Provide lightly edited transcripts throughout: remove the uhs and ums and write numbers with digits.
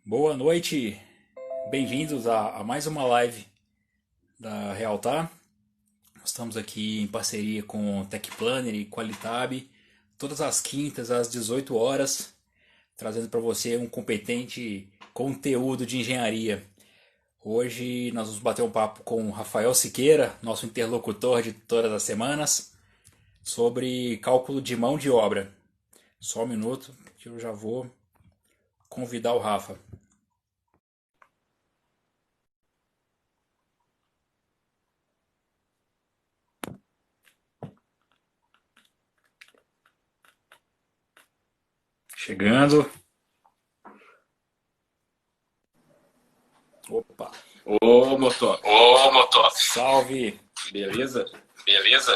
Boa noite, bem-vindos a mais uma live da Realtar. Nós estamos aqui em parceria com Tech Planner e Qualitab, todas as quintas às 18 horas, trazendo para você um competente conteúdo de engenharia. Hoje nós vamos bater um papo com o Rafael Siqueira, nosso interlocutor de todas as semanas, sobre cálculo de mão de obra. Só um minuto que eu já vou convidar o Rafa. Chegando. Opa. Ô, Motoca. Salve. Beleza?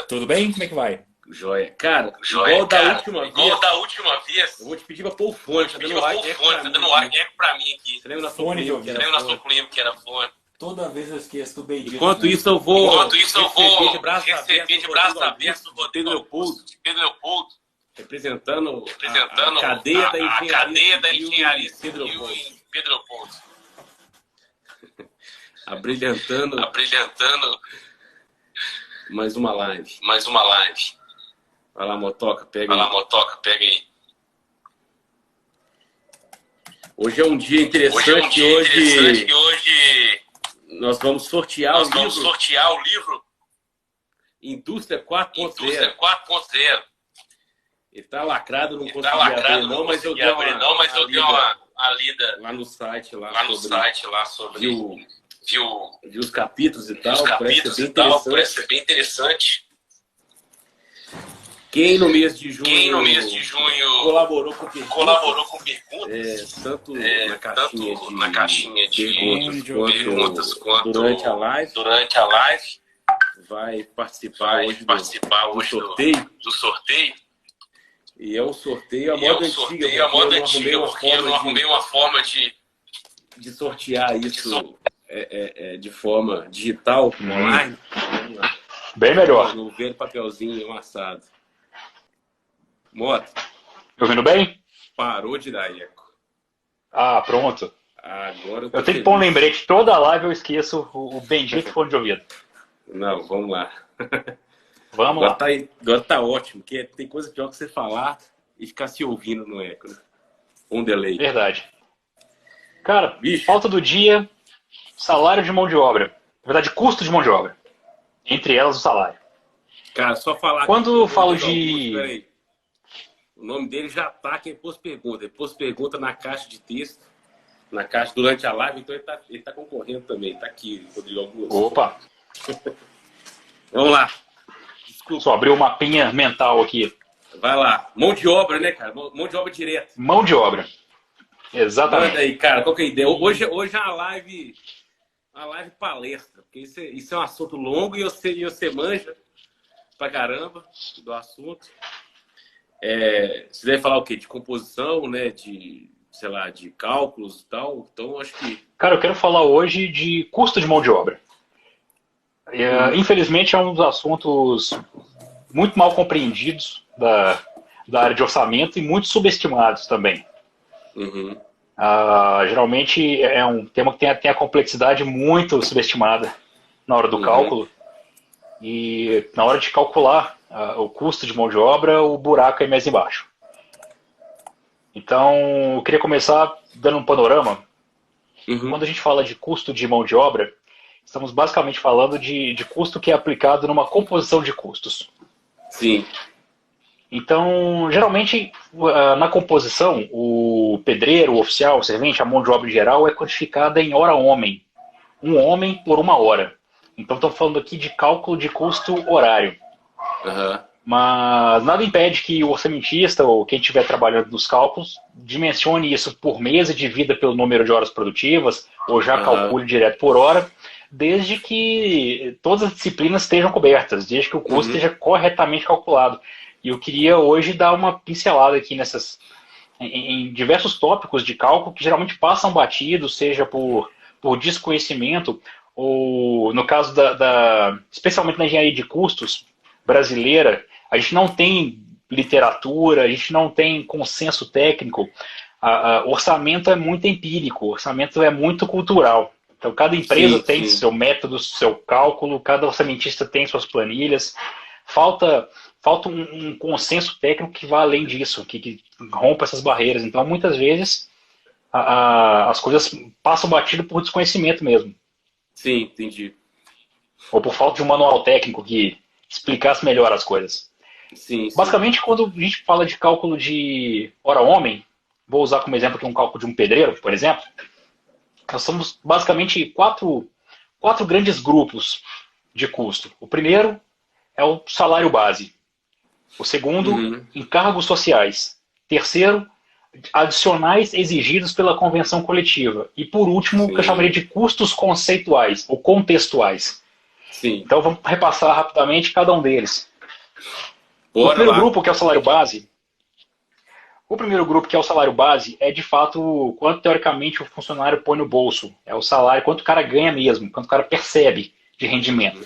Tudo bem? Como é que vai? Joia. Cara, igual da última vez, eu vou te pedir pra pôr o fone. Tá dando eco pra mim aqui. Você lembra na sua clima que era fone? Toda vez eu esqueço do bendito. Enquanto isso eu vou receber de braços abertos o Pedro Leopoldo, representando a cadeia da engenharia civil em Pedro Leopoldo. Abrilhantando mais uma live. Vai lá, Motoca, pega aí. Hoje é um dia interessante. Hoje nós vamos sortear o livro Indústria 4.0. Ele tá lacrado, não consegui abrir não, mas eu dei uma lida lá no site sobre viu os capítulos e tal, parece ser bem interessante. Quem no mês de junho colaborou com perguntas, tanto na caixinha de perguntas quanto durante a live, vai participar hoje do sorteio. E é um sorteio à moda antiga, porque eu não arrumei uma forma de sortear isso de forma digital, online. Bem melhor. No velho papelzinho amassado. Moto. Me ouvindo bem? Parou de dar eco. Ah, pronto. Agora eu tenho que pôr um lembrete. Toda live eu esqueço o bendito fone de ouvido. Não, vamos lá. Vamos lá. Agora tá ótimo, porque tem coisa pior que você falar e ficar se ouvindo no eco, né? Um delay. Verdade. Cara, falta do dia, salário de mão de obra. Na verdade, custo de mão de obra. Entre elas, o salário. Cara, só falar... Quando eu falo de... Peraí. O nome dele já tá aqui, ele pôs pergunta. Ele pôs pergunta na caixa de texto, na caixa durante a live, então ele tá concorrendo também. Tá aqui, Rodrigo Augusto. Opa! Vamos lá. Desculpa. Só abrir o mapinha mental aqui. Vai lá. Mão de obra, né, cara? Mão de obra direto. Mão de obra. Exatamente. Manda aí, cara. Qual que é a ideia? Hoje é uma live palestra, porque isso é um assunto longo e você manja pra caramba do assunto. Você deve falar o quê? De composição, né? De, sei lá, de cálculos e tal. Então, acho que... Cara, eu quero falar hoje de custo de mão de obra. Infelizmente, é um dos assuntos muito mal compreendidos da área de orçamento e muito subestimados também. Uhum. Geralmente é um tema que tem a complexidade muito subestimada na hora do cálculo. E na hora de calcular o custo de mão de obra, o buraco é mais embaixo. Então, eu queria começar dando um panorama. Quando a gente fala de custo de mão de obra, estamos basicamente falando de custo que é aplicado numa composição de custos. Sim. Então, geralmente, na composição, o pedreiro, o oficial, o servente, a mão de obra em geral é quantificada em hora-homem. Um homem por uma hora. Então, estamos falando aqui de cálculo de custo horário. Uhum. Mas nada impede que o orçamentista ou quem estiver trabalhando nos cálculos dimensione isso por mês e divida pelo número de horas produtivas, ou já calcule direto por hora, desde que todas as disciplinas estejam cobertas, desde que o custo esteja corretamente calculado. E eu queria hoje dar uma pincelada aqui em diversos tópicos de cálculo que geralmente passam batidos, seja por desconhecimento, ou no caso especialmente na engenharia de custos brasileira, a gente não tem literatura, a gente não tem consenso técnico Orçamento é muito empírico, orçamento é muito cultural. Então, cada empresa tem seu método, seu cálculo, cada orçamentista tem suas planilhas. Falta um consenso técnico que vá além disso, que rompa essas barreiras. Então, muitas vezes, as coisas passam batido por desconhecimento mesmo. Sim, entendi. Ou por falta de um manual técnico que explicasse melhor as coisas. Sim. Basicamente, quando a gente fala de cálculo de hora-homem, vou usar como exemplo aqui um cálculo de um pedreiro, por exemplo, nós somos basicamente quatro grandes grupos de custo. O primeiro é o salário base. O segundo, encargos sociais. Terceiro, adicionais exigidos pela convenção coletiva. E por último, o que eu chamaria de custos conceituais ou contextuais. Sim. Então vamos repassar rapidamente cada um deles. O primeiro grupo, que é o salário base, é de fato quanto teoricamente o funcionário põe no bolso. É o salário, quanto o cara ganha mesmo, quanto o cara percebe de rendimento.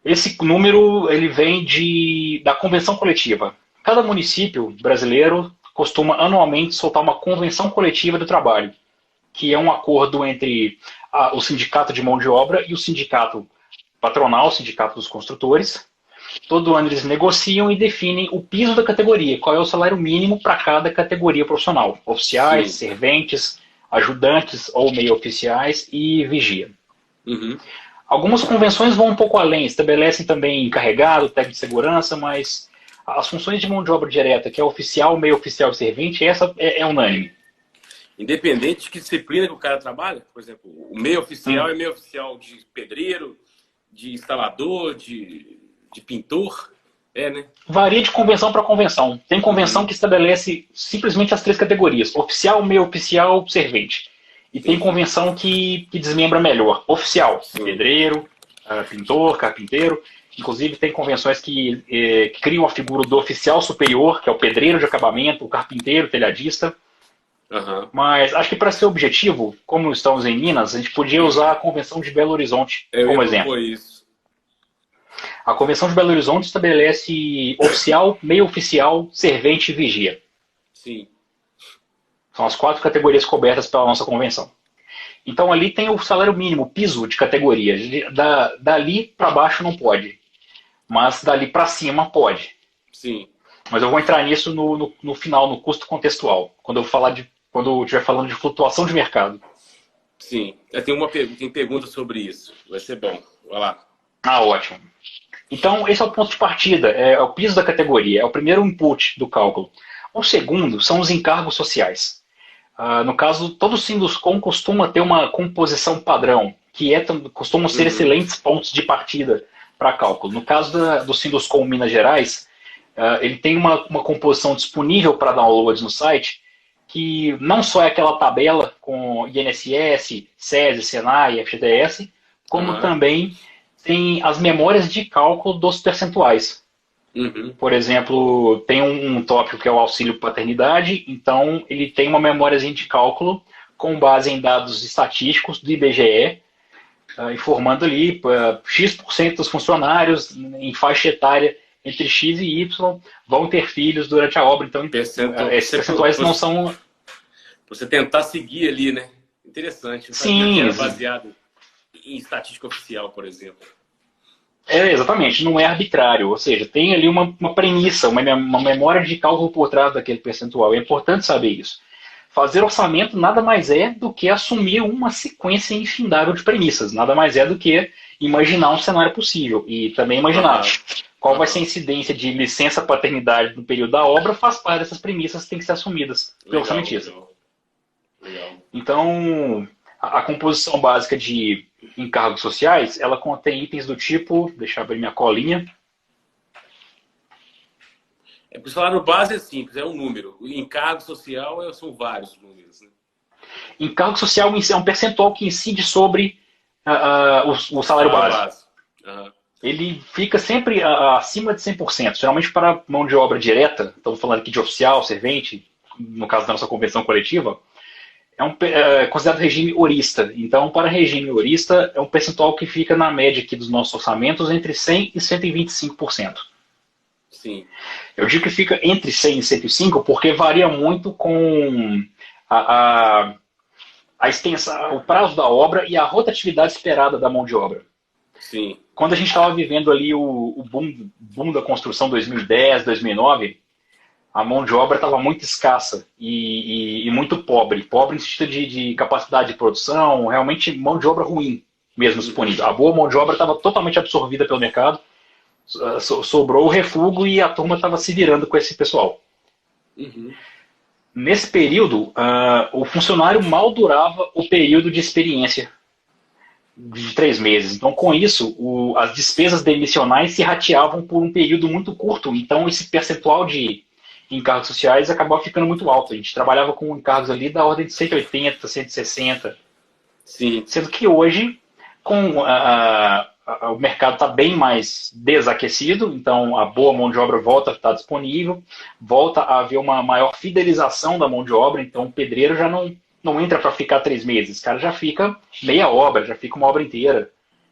Esse número ele vem da convenção coletiva. Cada município brasileiro costuma anualmente soltar uma convenção coletiva do trabalho, que é um acordo entre o sindicato de mão de obra e o sindicato patronal, o sindicato dos construtores. Todo ano eles negociam e definem o piso da categoria, qual é o salário mínimo para cada categoria profissional. Oficiais, serventes, ajudantes ou meio-oficiais e vigia. Algumas convenções vão um pouco além, estabelecem também encarregado, técnico de segurança, mas as funções de mão de obra direta, que é oficial, meio-oficial e servente, essa é unânime. Independente de que disciplina que o cara trabalha? Por exemplo, o meio-oficial é meio-oficial de pedreiro, de instalador, de pintor, né? Varia de convenção para convenção. Tem convenção que estabelece simplesmente as 3 categorias: oficial, meio-oficial, servente. E tem convenção que desmembra melhor. Oficial, pedreiro, pintor, carpinteiro. Inclusive tem convenções que criam a figura do oficial superior, que é o pedreiro de acabamento, o carpinteiro, o telhadista. Mas acho que para ser objetivo, como estamos em Minas, a gente podia usar a Convenção de Belo Horizonte como exemplo. A Convenção de Belo Horizonte estabelece oficial, meio-oficial, servente e vigia. Sim. São as 4 categorias cobertas pela nossa convenção. Então ali tem o salário mínimo, o piso de categoria. Dali para baixo não pode. Mas dali para cima pode. Sim. Mas eu vou entrar nisso no final, no custo contextual, quando eu estiver falando de flutuação de mercado. Sim. Tem pergunta sobre isso. Vai ser bom. Vai lá. Ótimo. Então, esse é o ponto de partida, é o piso da categoria, é o primeiro input do cálculo. O segundo são os encargos sociais. No caso, todo Sinduscom costuma ter uma composição padrão, que costumam ser excelentes pontos de partida para cálculo. No caso do Sinduscom Minas Gerais, ele tem uma composição disponível para downloads no site, que não só é aquela tabela com INSS, SESI, SENAI, FGTS, como também tem as memórias de cálculo dos percentuais. Por exemplo, tem um tópico que é o auxílio paternidade, então ele tem uma memóriazinha de cálculo com base em dados estatísticos do IBGE, informando ali X% dos funcionários em faixa etária entre X e Y vão ter filhos durante a obra. Então, esses percentuais não são... Você tentar seguir ali, né? Interessante. Sim. Era baseado em estatística oficial, por exemplo. Exatamente, não é arbitrário, ou seja, tem ali uma premissa, uma memória de cálculo por trás daquele percentual. É importante saber isso. Fazer orçamento nada mais é do que assumir uma sequência infindável de premissas, nada mais é do que imaginar um cenário possível e também imaginar qual vai ser a incidência de licença paternidade no período da obra, faz parte dessas premissas que têm que ser assumidas pelo orçamentista. Legal. Então, a composição básica de encargos sociais, ela contém itens do tipo, deixa eu abrir minha colinha. Porque o salário base é simples, é um número. O encargo social são vários números. Né? Encargo social é um percentual que incide sobre o salário base. Ele fica sempre acima de 100%. Geralmente para mão de obra direta, estamos falando aqui de oficial, servente, no caso da nossa convenção coletiva, é considerado regime horista. Então, para regime horista, é um percentual que fica na média aqui dos nossos orçamentos entre 100% e 125%. Sim. Eu digo que fica entre 100 e 105 porque varia muito com a extensão, o prazo da obra e a rotatividade esperada da mão de obra. Sim. Quando a gente estava vivendo ali o boom da construção 2010, 2009, a mão de obra estava muito escassa e muito pobre. Pobre no sentido de capacidade de produção, realmente mão de obra ruim mesmo disponível. A boa mão de obra estava totalmente absorvida pelo mercado, sobrou o refúgio e a turma estava se virando com esse pessoal. Uhum. Nesse período, o funcionário mal durava o período de experiência de 3 meses. Então, com isso, as despesas demissionais se rateavam por um período muito curto. Então, esse percentual de encargos sociais acabava ficando muito alto. A gente trabalhava com encargos ali da ordem de 180, 160. Sim. Sendo que hoje, com o mercado está bem mais desaquecido, então a boa mão de obra volta a estar disponível, volta a haver uma maior fidelização da mão de obra, então o pedreiro já não entra para ficar 3 meses, o cara já fica meia obra, já fica uma obra inteira,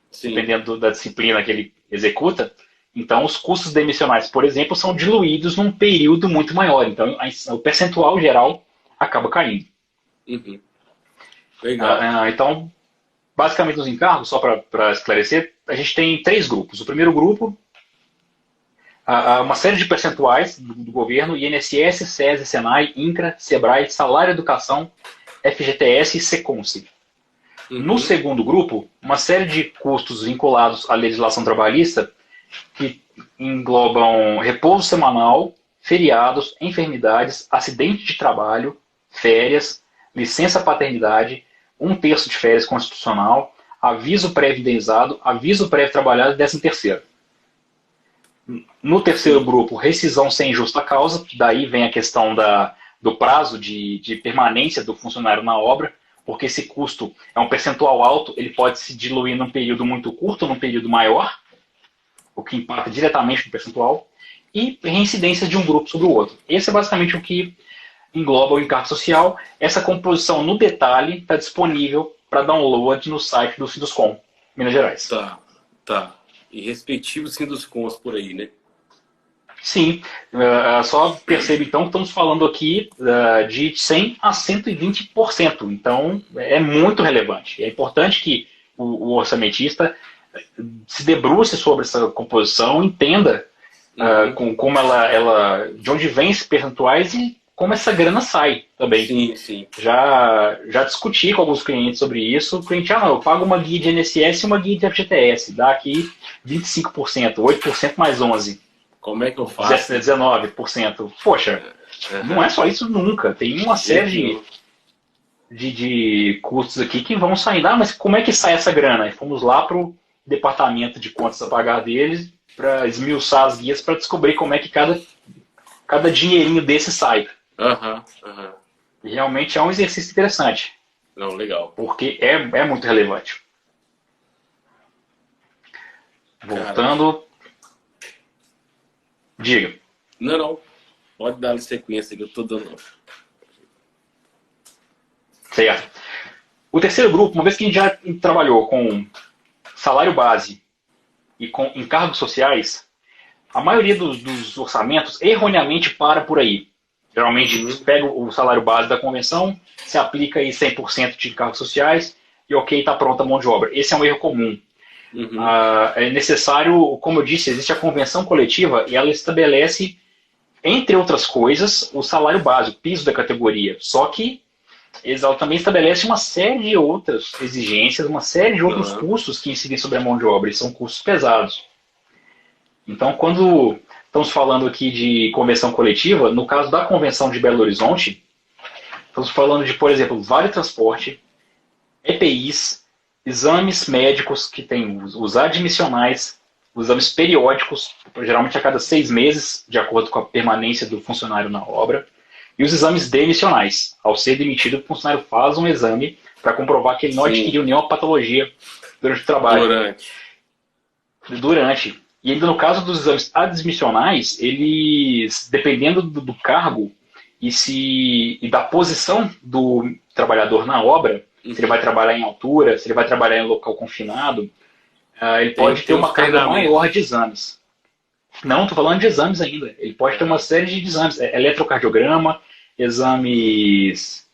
Sim. Dependendo da disciplina que ele executa. Então os custos demissionais, por exemplo, são diluídos num período muito maior, então o percentual geral acaba caindo. Uhum. Legal. Então, basicamente, nos encargos, só para esclarecer, a gente tem 3 grupos. O primeiro grupo, uma série de percentuais do governo, INSS, SESI, SENAI, INCRA, SEBRAE, Salário Educação, FGTS e SECONSE. Uhum. No segundo grupo, uma série de custos vinculados à legislação trabalhista que englobam repouso semanal, feriados, enfermidades, acidente de trabalho, férias, licença paternidade, 1/3 de férias constitucional, aviso pré-indenizado, aviso pré-trabalhado e 13º. No terceiro grupo, rescisão sem justa causa, daí vem a questão do prazo de permanência do funcionário na obra, porque esse custo é um percentual alto, ele pode se diluir num período muito curto, num período maior, o que impacta diretamente no percentual, e reincidência de um grupo sobre o outro. Esse é basicamente o que engloba o encargo social. Essa composição no detalhe está disponível para download no site do Sinduscom, Minas Gerais. Tá. E respectivos Sinduscoms por aí, né? Sim. Só perceba então que estamos falando aqui de 100% a 120%. Então é muito relevante. É importante que o orçamentista se debruce sobre essa composição, entenda como ela, de onde vem esses percentuais e como essa grana sai também. Sim. Já discuti com alguns clientes sobre isso. O cliente, eu pago uma guia de INSS e uma guia de FGTS. Dá aqui 25%, 8% mais 11%. Como é que eu faço? 19%. Poxa, não é só isso nunca. Tem uma série de custos aqui que vão saindo. Mas como é que sai essa grana? E fomos lá para o departamento de contas a pagar deles para esmiuçar as guias para descobrir como é que cada dinheirinho desse sai. E realmente é um exercício interessante. Não, legal. Porque é muito relevante. Voltando. Diga. Não. Pode dar sequência que eu estou dando. Certo. O terceiro grupo, uma vez que a gente já trabalhou com salário base e com encargos sociais, a maioria dos orçamentos erroneamente para por aí. Geralmente pega o salário base da convenção, se aplica aí 100% de encargos sociais e ok, está pronta a mão de obra. Esse é um erro comum. É necessário, como eu disse, existe a convenção coletiva e ela estabelece, entre outras coisas, o salário base, o piso da categoria. Só que ela também estabelece uma série de outras exigências, uma série de outros custos que incidem sobre a mão de obra, e são custos pesados. Então, quando estamos falando aqui de convenção coletiva, no caso da convenção de Belo Horizonte, estamos falando de, por exemplo, vale transporte, EPIs, exames médicos que tem os admissionais, os exames periódicos, geralmente a cada 6 meses, de acordo com a permanência do funcionário na obra, e os exames demissionais. Ao ser demitido, o funcionário faz um exame para comprovar que ele não adquiriu nenhuma patologia durante o trabalho. Durante. E ainda no caso dos exames admissionais, eles, dependendo do cargo e da posição do trabalhador na obra, se ele vai trabalhar em altura, se ele vai trabalhar em local confinado, ele pode ter uma carga maior de exames. Não, estou falando de exames ainda. Ele pode ter uma série de exames. Eletrocardiograma, exames...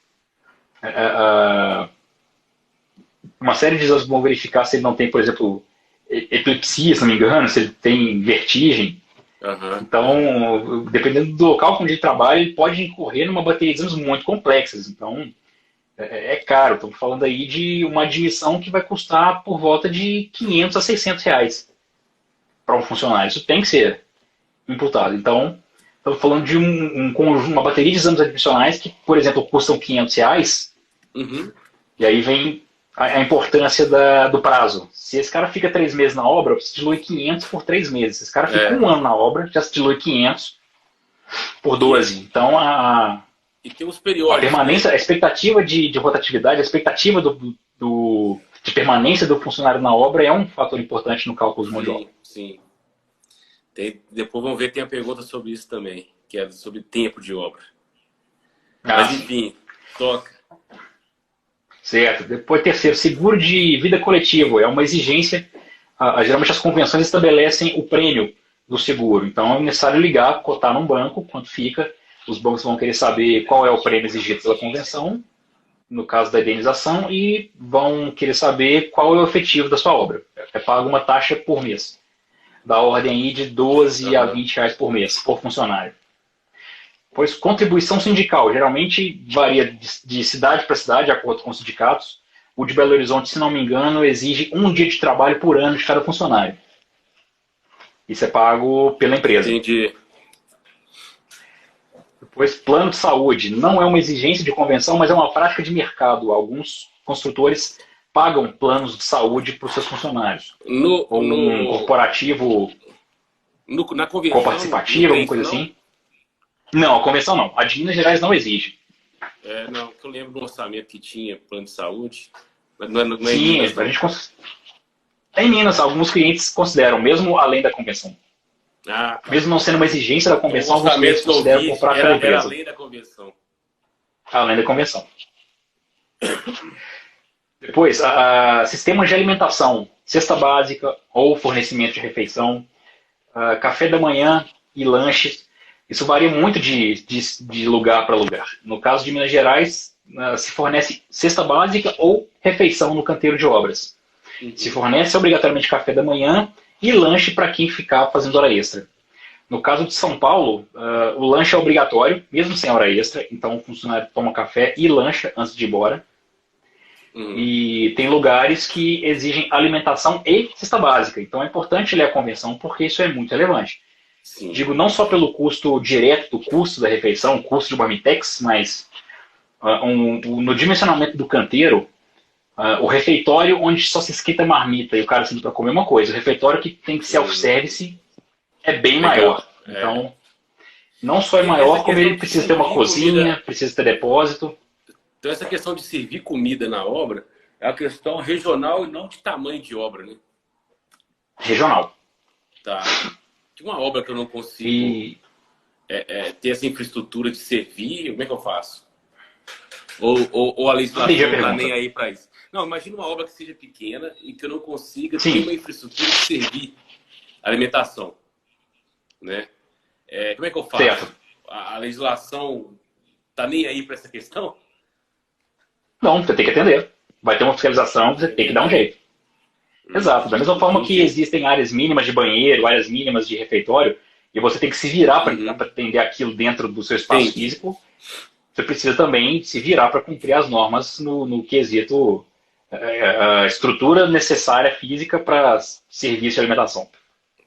uma série de exames vão verificar se ele não tem, por exemplo, epilepsia, se não me engano, se ele tem vertigem. Uhum. Então, dependendo do local onde ele trabalha, ele pode incorrer numa bateria de exames muito complexas. Então, é caro. Estamos falando aí de uma admissão que vai custar por volta de 500 a 600 reais para um funcionário. Isso tem que ser imputado. Então, estamos falando de uma bateria de exames admissionais que, por exemplo, custam 500 reais. Uhum. E aí vem a importância do prazo. Se esse cara fica 3 meses na obra, se dilui 500 por 3 meses. Se esse cara fica 1 ano na obra, já se dilui 500 por 12. Então, e tem os períodos, a permanência, a expectativa de rotatividade, a expectativa de permanência do funcionário na obra é um fator importante no cálculo de mão de obra. Sim. Depois vamos ver, tem a pergunta sobre isso também, que é sobre tempo de obra. Mas enfim, toca. Certo. Depois, terceiro, seguro de vida coletivo. É uma exigência. Geralmente as convenções estabelecem o prêmio do seguro. Então é necessário ligar, cotar num banco, quanto fica. Os bancos vão querer saber qual é o prêmio exigido pela convenção, no caso da indenização, e vão querer saber qual é o efetivo da sua obra. É pago uma taxa por mês, da ordem aí de 12 a 20 reais por mês, por funcionário. Pois contribuição sindical, geralmente varia de cidade para cidade, de acordo com os sindicatos. O de Belo Horizonte, se não me engano, exige 1 dia de trabalho por ano de cada funcionário. Isso é pago pela empresa. Entendi. Depois, plano de saúde. Não é uma exigência de convenção, mas é uma prática de mercado. Alguns construtores pagam planos de saúde para os seus funcionários. Ou um corporativo na convenção, coparticipativo, alguma coisa assim. Não, a convenção não. A de Minas Gerais não exige. Não, eu lembro do orçamento que tinha plano de saúde. Mas não é Sim, Minas, a gente em Minas, alguns clientes consideram, mesmo além da convenção. Tá. Mesmo não sendo uma exigência da convenção, alguns clientes consideram comprar pela empresa. Era além da convenção. Além da convenção. Depois, sistema de alimentação, cesta básica ou fornecimento de refeição, café da manhã e lanches. Isso varia muito de lugar para lugar. No caso de Minas Gerais, se fornece cesta básica ou refeição no canteiro de obras. Uhum. Se fornece obrigatoriamente café da manhã e lanche para quem ficar fazendo hora extra. No caso de São Paulo, o lanche é obrigatório, mesmo sem hora extra. Então o funcionário toma café e lancha antes de ir embora. Uhum. E tem lugares que exigem alimentação e cesta básica. Então é importante ler a convenção porque isso é muito relevante. Sim. Digo, não só pelo custo direto do custo da refeição, custo de marmitex, mas no dimensionamento do canteiro, o refeitório onde só se esquenta marmita e o cara senta para comer uma coisa. O refeitório que tem que ser self-service é bem maior. Então, não só é maior, como ele precisa ter uma cozinha, precisa ter depósito. Então essa questão de servir comida na obra é uma questão regional e não de tamanho de obra, né? Regional. Tá. Tem uma obra que eu não consigo ter essa infraestrutura de servir, como é que eu faço? Ou a legislação não está nem aí para isso? Não, imagina uma obra que seja pequena e que eu não consiga ter uma infraestrutura de servir alimentação. Né? Como é que eu faço? Certo. A legislação está nem aí para essa questão? Não, você tem que atender. Vai ter uma fiscalização, você tem que dar um jeito. Exato. Da mesma forma que existem áreas mínimas de banheiro, áreas mínimas de refeitório, e você tem que se virar para atender aquilo dentro do seu espaço físico, você precisa também se virar para cumprir as normas no quesito a estrutura necessária física para serviço de alimentação.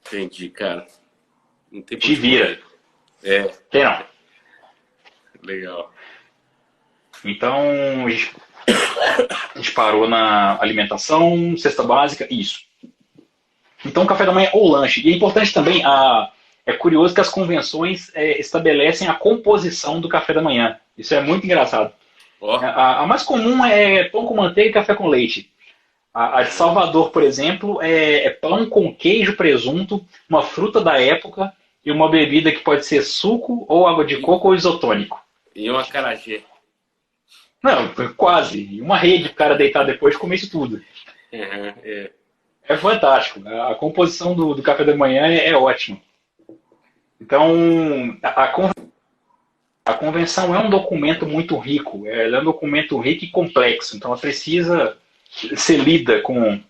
Entendi, cara. Não tem Te vira. Tem não. Legal. Então, a gente parou na alimentação, cesta básica, isso. Então, café da manhã ou lanche. E é importante também, é curioso que as convenções estabelecem a composição do café da manhã. Isso é muito engraçado. A mais comum é pão com manteiga e café com leite. A de Salvador, por exemplo, é pão com queijo, presunto, uma fruta da época e uma bebida que pode ser suco ou água de coco ou isotônico. E um acarajé. Não, quase. E uma rede, o cara deitar depois e comer isso tudo. É fantástico. A composição do café da manhã é ótima. Então, a convenção é um documento muito rico, ela é um documento rico e complexo, então ela precisa ser lida com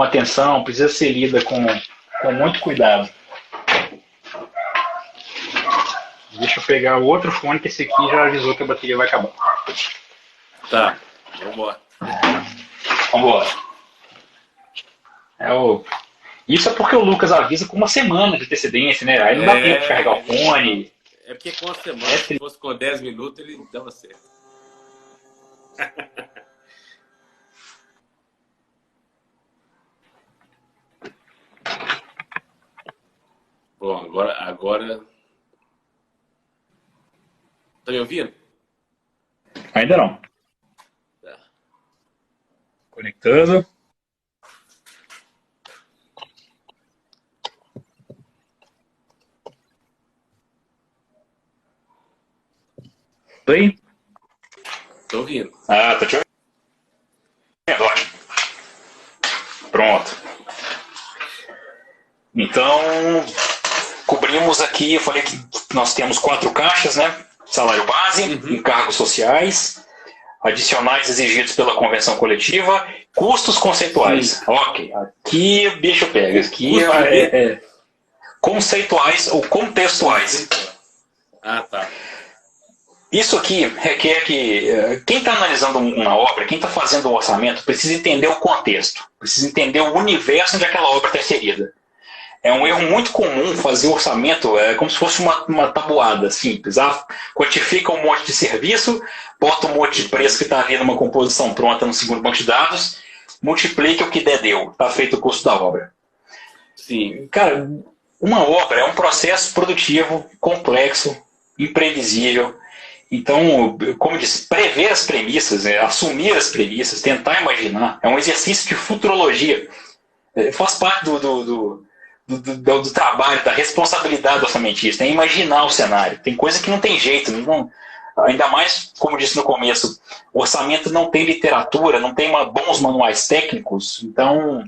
atenção, precisa ser lida com muito cuidado. Deixa eu pegar o outro fone, que esse aqui já avisou que a bateria vai acabar. Tá, vambora. Vambora. Isso é porque o Lucas avisa com uma semana de antecedência, né? Aí não dá tempo de carregar o fone. É porque com uma semana, se fosse com 10 minutos, ele dava certo. Bom, agora... Tá me ouvindo? Ainda não. Tá. Conectando. Oi? Tô ouvindo. Ah, tá te ouvindo? Ótimo. Pronto. Então, cobrimos aqui, eu falei que nós temos 4 caixas, né? Salário base, encargos sociais, adicionais exigidos pela convenção coletiva, custos conceituais. Sim. Ok, aqui o bicho pega. Aqui conceituais ou contextuais. Ah, tá. Isso aqui requer que quem está analisando uma obra, quem está fazendo um orçamento, precisa entender o contexto, precisa entender o universo onde aquela obra está inserida. É um erro muito comum fazer orçamento como se fosse uma tabuada simples. Quantifica um monte de serviço, bota um monte de preço que está ali numa composição pronta no segundo banco de dados, multiplica o que der deu. Está feito o custo da obra. Sim. Cara, uma obra é um processo produtivo, complexo, imprevisível. Então, como eu disse, prever as premissas, assumir as premissas, tentar imaginar, é um exercício de futurologia. Faz parte do trabalho, da responsabilidade do orçamentista, é imaginar o cenário. Tem coisa que não tem jeito, ainda mais, como eu disse no começo, o orçamento não tem literatura, não tem bons manuais técnicos, então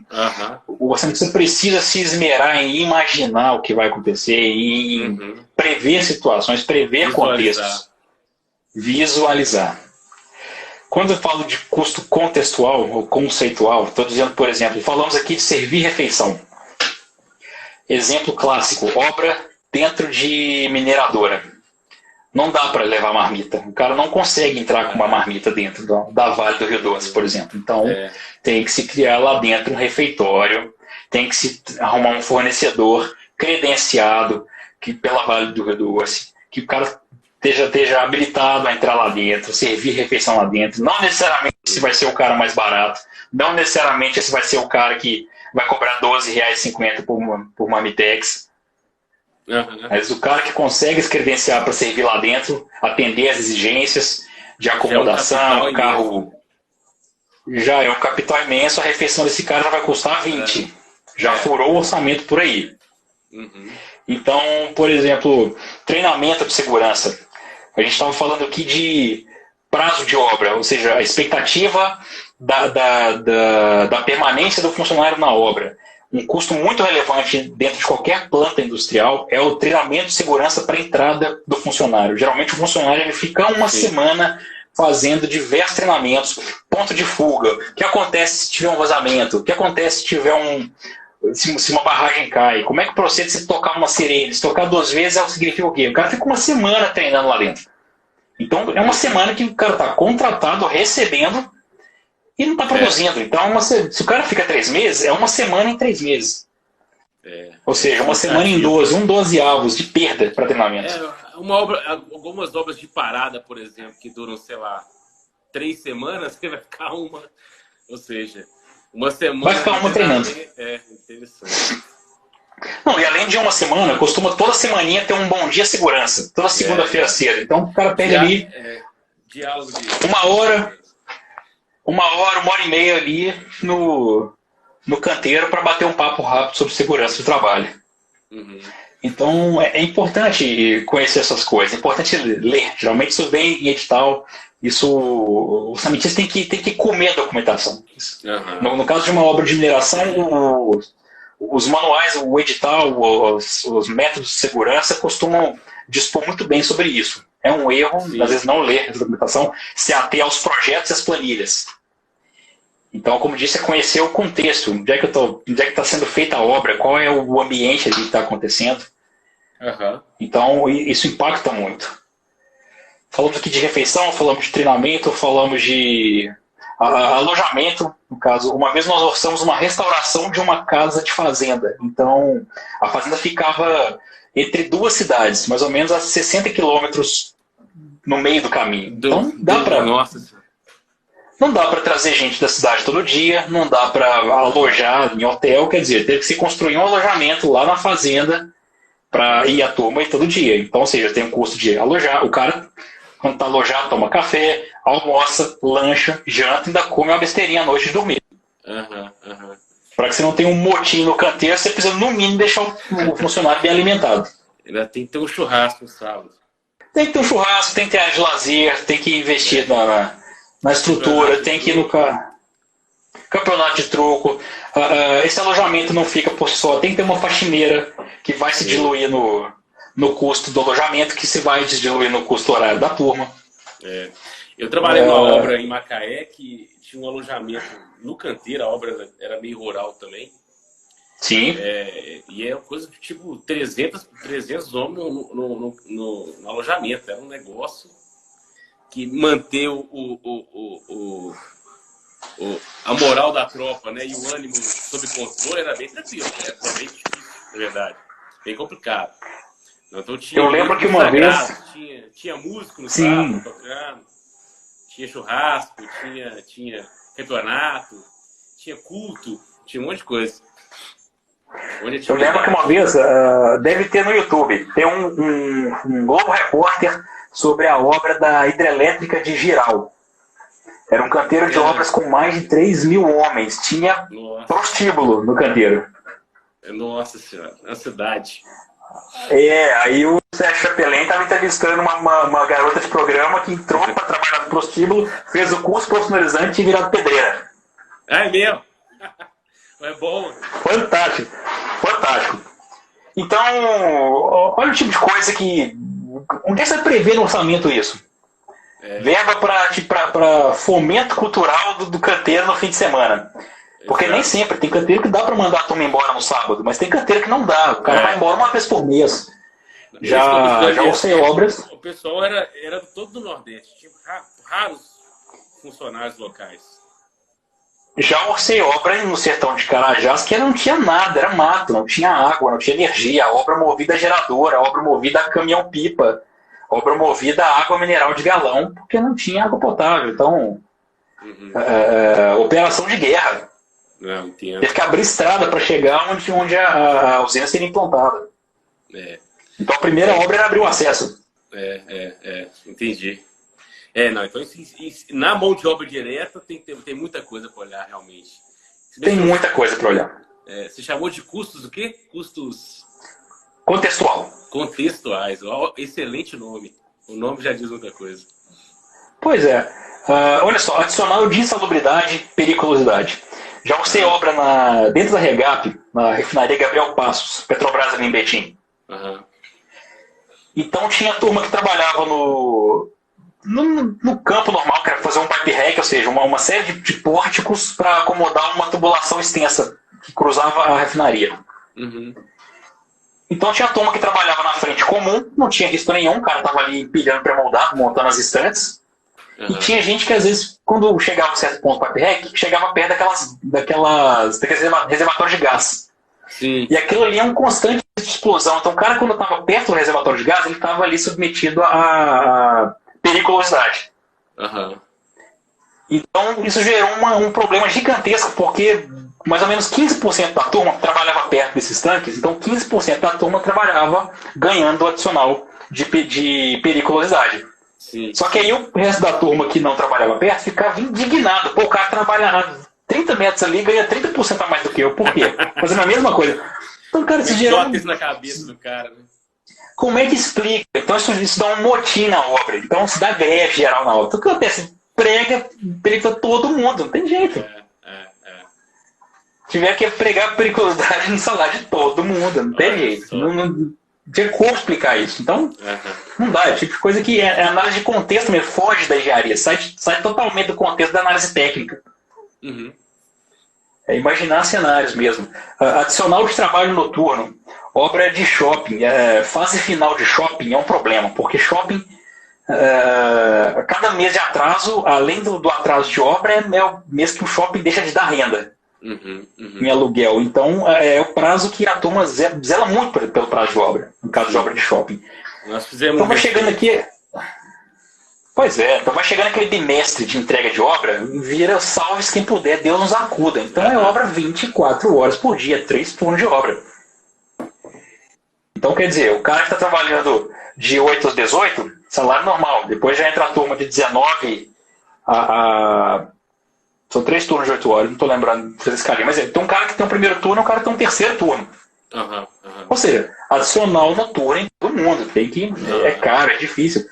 o orçamentista precisa se esmerar em imaginar o que vai acontecer, em prever situações, prever contextos, visualizar. Quando eu falo de custo contextual ou conceitual, estou dizendo, por exemplo, falamos aqui de servir refeição. Exemplo clássico, obra dentro de mineradora. Não dá para levar marmita. O cara não consegue entrar com uma marmita dentro da Vale do Rio Doce, por exemplo. Então, tem que se criar lá dentro um refeitório, tem que se arrumar um fornecedor credenciado pela Vale do Rio Doce, que o cara esteja habilitado a entrar lá dentro, servir refeição lá dentro. Não necessariamente esse vai ser o cara mais barato, não necessariamente esse vai ser o cara que vai cobrar R$12,50 por marmitex. Mas o cara que consegue se credenciar para servir lá dentro, atender as exigências de acomodação, carro, já é um capital imenso, a refeição desse cara já vai custar 20. Já furou o orçamento por aí. Então, por exemplo, treinamento de segurança. A gente estava falando aqui de prazo de obra, ou seja, a expectativa da permanência do funcionário na obra. Um custo muito relevante dentro de qualquer planta industrial é o treinamento de segurança para a entrada do funcionário. Geralmente o funcionário ele fica uma semana fazendo diversos treinamentos, ponto de fuga, o que acontece se tiver um vazamento, o que acontece se tiver se uma barragem cai, como é que procede se tocar uma sirene, se tocar 2 vezes significa o quê? O cara fica uma semana treinando lá dentro. Então é uma semana que o cara está contratado, recebendo e não está produzindo. Então se o cara fica 3 meses, é uma semana em 3 meses. Ou seja, uma semana em 12 avos de perda para treinamento. Algumas obras de parada, por exemplo, que duram, sei lá, 3 semanas, você vai ficar uma. Ou seja, uma semana. Vai ficar uma treinando. Interessante. Não, e além de uma semana, costuma toda semaninha ter um bom dia segurança. Toda segunda-feira cedo. Então o cara perde ali diálogo de... uma hora e meia ali no canteiro para bater um papo rápido sobre segurança do trabalho. Então é importante conhecer essas coisas, é importante ler. Geralmente isso vem em edital, o orçamentista tem que comer a documentação. No caso de uma obra de mineração, os manuais, o edital, os métodos de segurança costumam dispor muito bem sobre isso. É um erro, às vezes, não ler essa documentação, se ater aos projetos e às planilhas. Então, como disse, é conhecer o contexto, onde é que está sendo feita a obra, qual é o ambiente ali que está acontecendo. Uhum. Então, isso impacta muito. Falamos aqui de refeição, falamos de treinamento, falamos de alojamento, no caso. Uma vez nós orçamos uma restauração de uma casa de fazenda. Então, a fazenda ficava entre duas cidades, mais ou menos a 60 quilômetros no meio do caminho. Então, não dá para trazer gente da cidade todo dia, não dá para alojar em hotel, quer dizer, teve que se construir um alojamento lá na fazenda para ir a turma ir todo dia. Então, ou seja, tem um custo de alojar. O cara, quando está alojado, toma café, almoça, lancha, janta e ainda come uma besteirinha à noite de dormir. Para que você não tenha um motim no canteiro, você precisa, no mínimo, deixar o funcionário bem alimentado. Ainda tem que ter um churrasco no sábado. Tem que ter um churrasco, tem que ter área de lazer, tem que investir na estrutura, tem que ir no campeonato de truco. Esse alojamento não fica por si só, tem que ter uma faxineira que vai se diluir no custo do alojamento, que se vai diluir no custo horário da turma. Eu trabalhei numa obra em Macaé que tinha um alojamento no canteiro, a obra era meio rural também. Sim. E é uma coisa de tipo 300 homens no alojamento. Era um negócio que manter a moral da tropa, né, e o ânimo sob controle era bem tranquilo. Era bem difícil, na verdade. Bem complicado. Então, eu lembro que uma vez... Tinha músico no sábado tocando, tinha churrasco, tinha campeonato, tinha culto, tinha um monte de coisa. Eu lembro que uma vez, deve ter no YouTube, tem um Globo Repórter sobre a obra da hidrelétrica de Giral. Era um canteiro de obras com mais de 3.000 homens. Tinha prostíbulo no canteiro. Nossa Senhora, na cidade. Aí o Sérgio Chapelin estava entrevistando uma garota de programa que entrou para trabalhar no prostíbulo, fez o curso profissionalizante e virado pedreira. É mesmo? É bom. Fantástico. Então, olha o tipo de coisa que... Onde é que você prevê no orçamento isso? Verba para fomento cultural do canteiro no fim de semana. Porque nem sempre. Tem canteiro que dá para mandar a turma embora no sábado, mas tem canteiro que não dá. O cara vai embora uma vez por mês. Já orcei obras. O pessoal era todo do Nordeste. Tinha raros funcionários locais. Já orcei obra no sertão de Carajás que não tinha nada, era mato, não tinha água, não tinha energia. Obra movida a geradora, obra movida a caminhão-pipa, obra movida a água mineral de galão, porque não tinha água potável. Então, operação de guerra. Não, entendo. Teve que abrir estrada para chegar onde a usina seria implantada. Então a primeira obra era abrir o acesso. Entendi. Então na mão de obra direta tem muita coisa para olhar realmente. Tem muita coisa para olhar. Você chamou de custos o quê? Custos... Contextuais. Excelente nome. O nome já diz muita coisa. Pois é. Olha só, adicional de insalubridade, periculosidade. Já orcei obra dentro da Regap, na refinaria Gabriel Passos, Petrobras ali em Betim. Então tinha turma que trabalhava no campo normal, que era fazer um pipe rack, ou seja, uma série de pórticos para acomodar uma tubulação extensa que cruzava a refinaria. Então tinha turma que trabalhava na frente comum, não tinha risco nenhum, o cara estava ali empilhando pré-moldado, montando as estantes. E tinha gente que às vezes, quando chegava a um certo ponto do pipe rack, chegava perto daqueles reservatórios de gás. Sim. E aquilo ali é um constante de explosão. Então o cara, quando estava perto do reservatório de gás, ele estava ali submetido a periculosidade. Então isso gerou um problema gigantesco, porque mais ou menos 15% da turma trabalhava perto desses tanques, então 15% da turma trabalhava ganhando adicional de periculosidade. Sim. Só que aí o resto da turma que não trabalhava perto ficava indignado. Pô, o cara trabalha 30 metros ali e ganha 30% a mais do que eu. Por quê? Fazendo a mesma coisa. Então, cara, isso gera... isso na cabeça do cara, né? Como é que explica? Então isso dá um motim na obra. Então se dá greve geral na obra. Então o que acontece? Prega todo mundo, não tem jeito. tiveram que pregar periculosidade no salário de todo mundo, não tem jeito. Não tinha como explicar isso. Então, não dá. É o tipo de coisa que é análise de contexto mesmo, foge da engenharia, sai totalmente do contexto da análise técnica. É imaginar cenários mesmo. Adicional de trabalho noturno, obra de shopping, fase final de shopping é um problema, porque shopping, cada mês de atraso, além do atraso de obra, é o mês que o shopping deixa de dar renda em aluguel. Então, é o prazo que a turma zela muito pelo prazo de obra, no caso de obra de shopping. Nós fizemos então vai chegando aqui... Pois é, então vai chegando aquele bimestre de entrega de obra, vira salve-se quem puder, Deus nos acuda. Então é obra 24 horas por dia, 3 turnos de obra. Então quer dizer, o cara que está trabalhando de 8 às 18, salário normal. Depois já entra a turma de 19 São 3 turnos de 8 horas, não estou lembrando de fazer escalinha. Mas tem um cara que tem um primeiro turno e um cara que tem um terceiro turno. Ou seja, adicional noturno em todo mundo. Tem que... É caro, é difícil.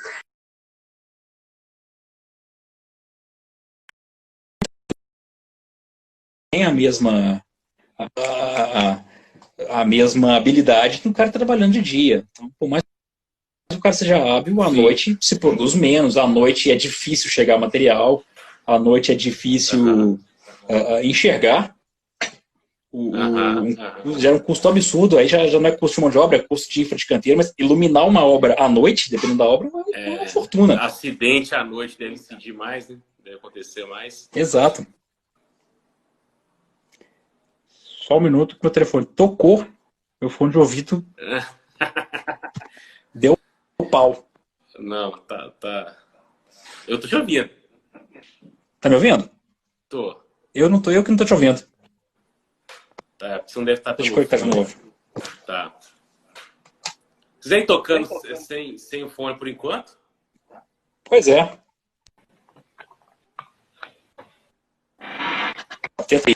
Tem a mesma habilidade que um cara trabalhando de dia. Então, por mais que o cara seja hábil, à noite se produz menos, à noite é difícil chegar material, à noite é difícil enxergar. Gera um custo absurdo, aí já não é custo de mão de obra, é custo de infra de canteiro, mas iluminar uma obra à noite, dependendo da obra, é uma fortuna. Acidente à noite deve incidir mais, né? Deve acontecer mais. Exato. Só um minuto que meu telefone tocou, meu fone de ouvido deu pau. Não, tá. Eu tô te ouvindo. Tá me ouvindo? Tô. Eu que não tô te ouvindo. Tá, você não deve estar pelo fone. Tá de novo. Tá. Vocês aí tocando sem o fone por enquanto? Pois é. Tentei.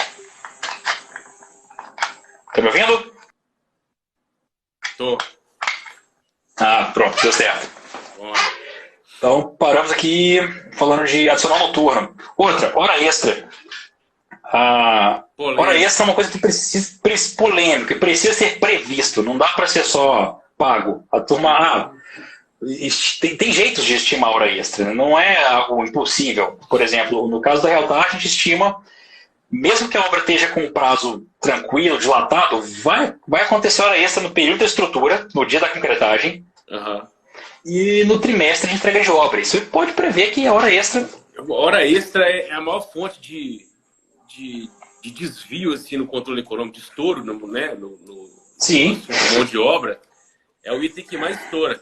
Tá me ouvindo? Tô. Pronto, deu certo. Bom. Então, paramos aqui falando de adicional noturno. Outra, hora extra. Hora extra é uma coisa que precisa polêmica, precisa ser previsto, não dá para ser só pago. A turma, tem jeitos de estimar hora extra, não é algo impossível. Por exemplo, no caso da Realtar, a gente estima, mesmo que a obra esteja com um prazo tranquilo, dilatado, vai acontecer hora extra no período da estrutura, no dia da concretagem, e no trimestre de entrega de obra. Isso pode prever que a hora extra... Hora extra é a maior fonte de desvio assim, no controle econômico, de estouro né? no mão de obra, é o item que mais estoura.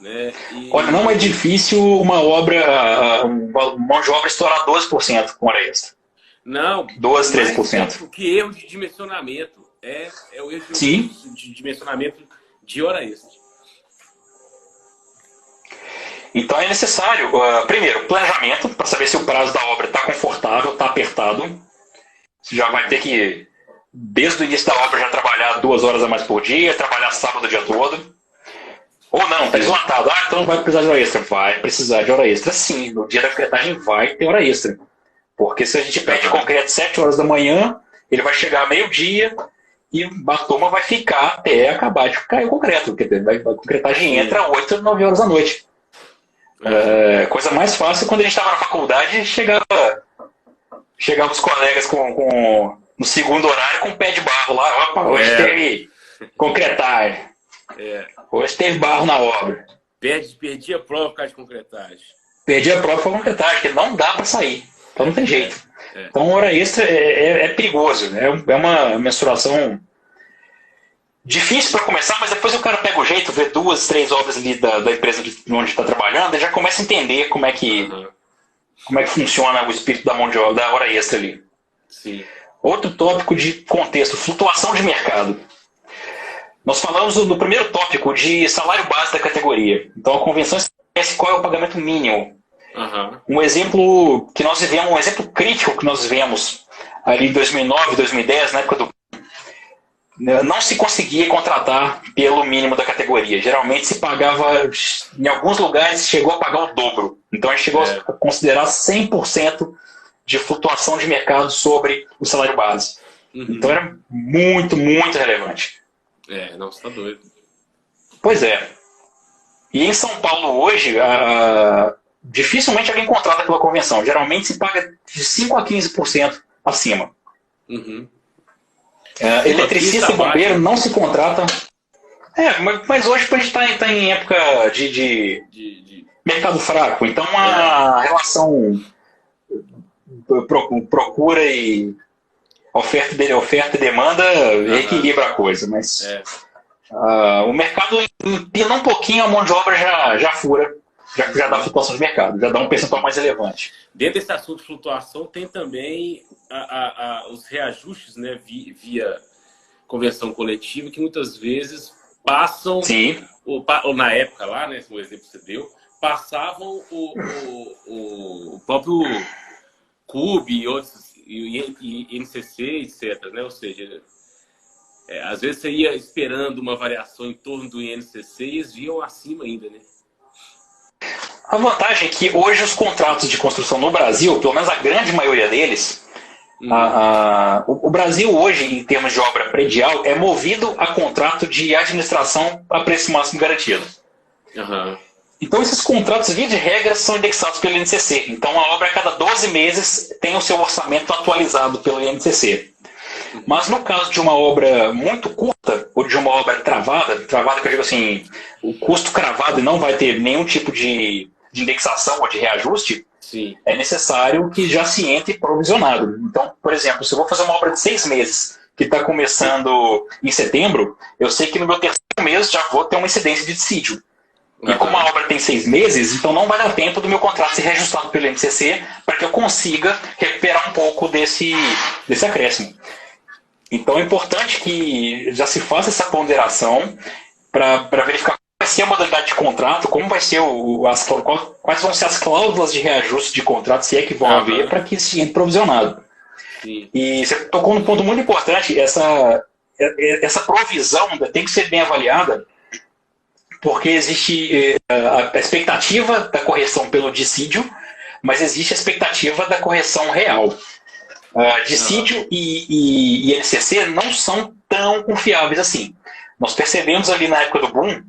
Né? Olha, não é difícil uma mão de obra estourar 12% com hora extra. Não, 12, 13%. Porque erro de dimensionamento é o erro de dimensionamento de hora extra. Então é necessário, primeiro, planejamento, para saber se o prazo da obra está confortável, está apertado. Você já vai ter que, desde o início da obra, já trabalhar 2 horas a mais por dia, trabalhar sábado o dia todo. Ou não, está dilatado. Então não vai precisar de hora extra. Vai precisar de hora extra, sim. No dia da concretagem vai ter hora extra. Porque se a gente pede concreto 7 horas da manhã, ele vai chegar meio-dia e a turma vai ficar até acabar de cair o concreto. Porque a concretagem entra 8, 9 horas da noite. Coisa mais fácil quando a gente estava na faculdade, chegava os colegas no segundo horário com o pé de barro lá. Opa, hoje teve concretagem. Hoje teve barro na obra. Perdi a prova por causa de concretagem. Perdi a prova por concretagem, porque não dá para sair. Então não tem jeito. Então hora extra é perigoso. É uma mensuração difícil para começar, mas depois o cara pega o jeito, vê 2, 3 obras ali da empresa onde está trabalhando e já começa a entender como é que funciona o espírito da mão de obra, da hora extra ali. Sim. Outro tópico de contexto, flutuação de mercado. Nós falamos no primeiro tópico de salário base da categoria. Então a convenção estabelece qual é o pagamento mínimo. Um exemplo que nós vivemos, um exemplo crítico que nós vivemos ali em 2009, 2010, na época não se conseguia contratar pelo mínimo da categoria. Geralmente se pagava, em alguns lugares chegou a pagar o dobro. Então a gente chegou a considerar 100% de flutuação de mercado sobre o salário base. Então era muito, muito relevante. Não, você tá doido. Pois é. E em São Paulo hoje, dificilmente alguém contrata pela convenção. Geralmente se paga de 5% a 15% acima. Eletricista e bombeiro não se contratam. Mas hoje a gente está em época de mercado fraco. Então a relação procura e oferta e demanda equilibra a coisa. Mas o mercado empina um pouquinho, a mão de obra já fura. Já dá flutuação de mercado, já dá um percentual mais relevante. Dentro desse assunto de flutuação, tem também os reajustes, né, via convenção coletiva, que muitas vezes passam, ou na época lá, né, o exemplo que você deu, passavam o próprio CUB e outros, e INCC, etc., né? Ou seja, às vezes você ia esperando uma variação em torno do INCC e eles viam acima ainda, né? A vantagem é que hoje os contratos de construção no Brasil, pelo menos a grande maioria deles, o Brasil hoje, em termos de obra predial, é movido a contrato de administração a preço máximo garantido. Então esses contratos, via de regra, são indexados pelo INCC. Então a obra a cada 12 meses tem o seu orçamento atualizado pelo INCC. Mas no caso de uma obra muito curta, ou de uma obra travada que eu digo assim, o custo cravado e não vai ter nenhum tipo de indexação ou de reajuste, é necessário que já se entre provisionado. Então, por exemplo, se eu vou fazer uma obra de 6 meses, que está começando em setembro, eu sei que no meu terceiro mês já vou ter uma incidência de dissídio. E como a obra tem 6 meses, então não vai dar tempo do meu contrato ser reajustado pelo INCC para que eu consiga recuperar um pouco desse acréscimo. Então é importante que já se faça essa ponderação para verificar qual vai ser a modalidade de contrato, como vai ser quais vão ser as cláusulas de reajuste de contrato, se é que vão haver, para que se entre provisionado. E você tocou num ponto muito importante, essa provisão tem que ser bem avaliada, porque existe a expectativa da correção pelo dissídio, mas existe a expectativa da correção real. Dissídio e INCC não são tão confiáveis assim. Nós percebemos ali na época do boom,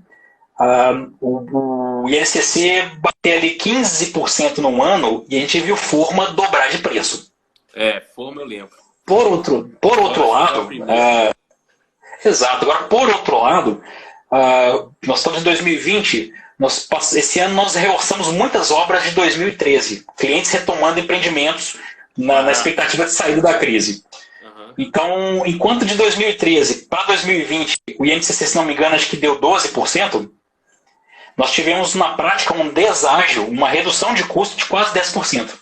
o INCC bater ali 15% num ano e a gente viu Forma dobrar de preço. Forma eu lembro. Por outro lado, exato. Agora, por outro lado, nós estamos em 2020, esse ano nós reorçamos muitas obras de 2013, clientes retomando empreendimentos na expectativa de saída da crise. Então, enquanto de 2013 para 2020, o INCC, se não me engano, acho que deu 12%, nós tivemos na prática um deságio, uma redução de custo de quase 10%.